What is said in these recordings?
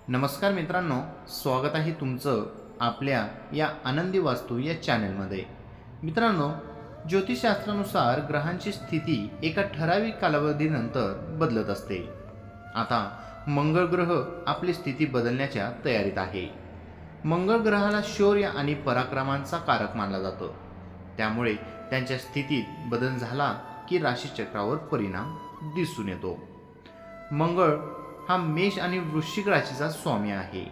नमस्कार मित्रांनो, स्वागत आहे तुमचं आपल्या या आनंदी वास्तू या चॅनलमध्ये। मित्रांनो, ज्योतिषशास्त्रानुसार ग्रहांची स्थिती एका ठराविक कालावधीनंतर बदलत असते। आता मंगळ ग्रह आपली स्थिती बदलण्याच्या तयारीत आहे। मंगळ ग्रहाला शौर्य आणि पराक्रमांचा कारक मानला जातो, त्यामुळे त्यांच्या स्थितीत बदल झाला की राशीचक्रावर परिणाम दिसून येतो। मंगळ हा मेष आणि वृश्चिक राशीचा स्वामी आहे।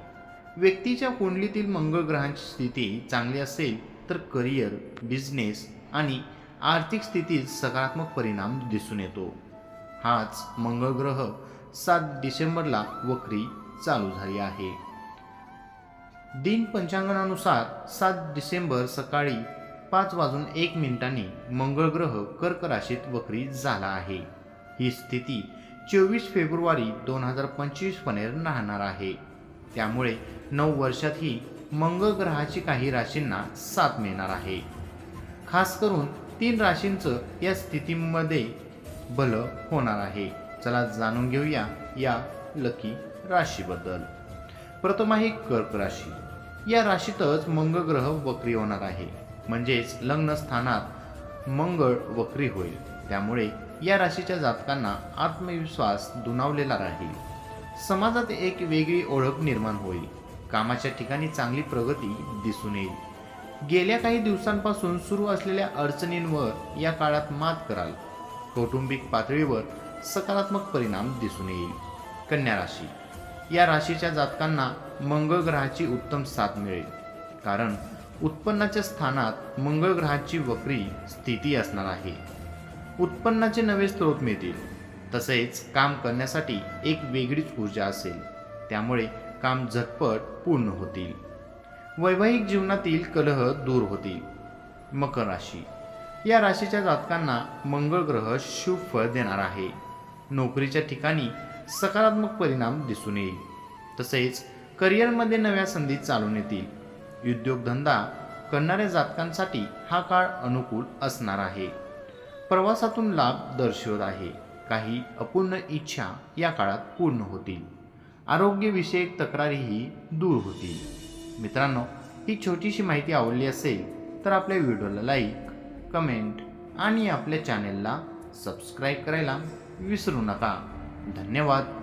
व्यक्तीच्या कुंडलीतील मंगळ ग्रहांची स्थिती चांगली असेल तर करिअर, बिझनेस आणि आर्थिक स्थितीत सकारात्मक परिणाम दिसून येतो। हाच मंगळ ग्रह 7 डिसेंबरला वक्री चालू झाली आहे। दिन पंचांगानुसार 7 डिसेंबर सकाळी 5:01 मंगळ ग्रह कर्क राशीत वक्री झाला आहे। ही स्थिती 24 फेब्रुवारी 2025 पर्यंत राहणार आहे। त्यामुळे 9 वर्षातही मंगळ ग्रहाची काही राशींना साथ मिळणार आहे। खास करून 3 राशींचं या स्थितीमध्ये भलं होणार आहे। चला जाणून घेऊया या लकी राशीबद्दल। प्रथम आहे कर्क राशी। या राशीतच मंगळ ग्रह वक्री होणार आहे, म्हणजेच लग्न स्थानात मंगळ वक्री होईल। त्यामुळे या राशीच्या जातकांना आत्मविश्वास दुणावलेला राहील। समाजात एक वेगळी ओळख निर्माण होईल। कामाच्या ठिकाणी चांगली प्रगती दिसून येईल। गेल्या काही दिवसांपासून सुरू असलेल्या अडचणींवर या काळात मात कराल। कौटुंबिक पातळीवर सकारात्मक परिणाम दिसून येईल। कन्या राशी। या राशीच्या जातकांना मंगळ ग्रहाची उत्तम साथ मिळेल, कारण उत्पन्नाच्या स्थानात मंगळ ग्रहाची वक्री स्थिती असणार आहे। उत्पन्नाचे नवे स्रोत मिळतील, तसेच काम करण्यासाठी एक वेगळीच ऊर्जा असेल, त्यामुळे काम झटपट पूर्ण होतील। वैवाहिक जीवनातील कलह दूर होतील। मकर राशी। या राशीच्या जातकांना मंगळ ग्रह शुभ फळ देणार आहे। नोकरीच्या ठिकाणी सकारात्मक परिणाम दिसून येईल, तसेच करिअरमध्ये नव्या संधी चालून येतील। उद्योगधंदा करणाऱ्या जातकांसाठी हा काळ अनुकूल असणार आहे। प्रवासातून लाभ दर्शवत आहे। काही अपूर्ण इच्छा या काळात पूर्ण होतील। आरोग्यविषयक तक्रारीही दूर होतील। मित्रांनो, ही छोटीशी माहिती आवडली असेल तर आपल्या व्हिडिओला लाईक, कमेंट आणि आपल्या चॅनेलला सबस्क्राईब करायला विसरू नका। धन्यवाद।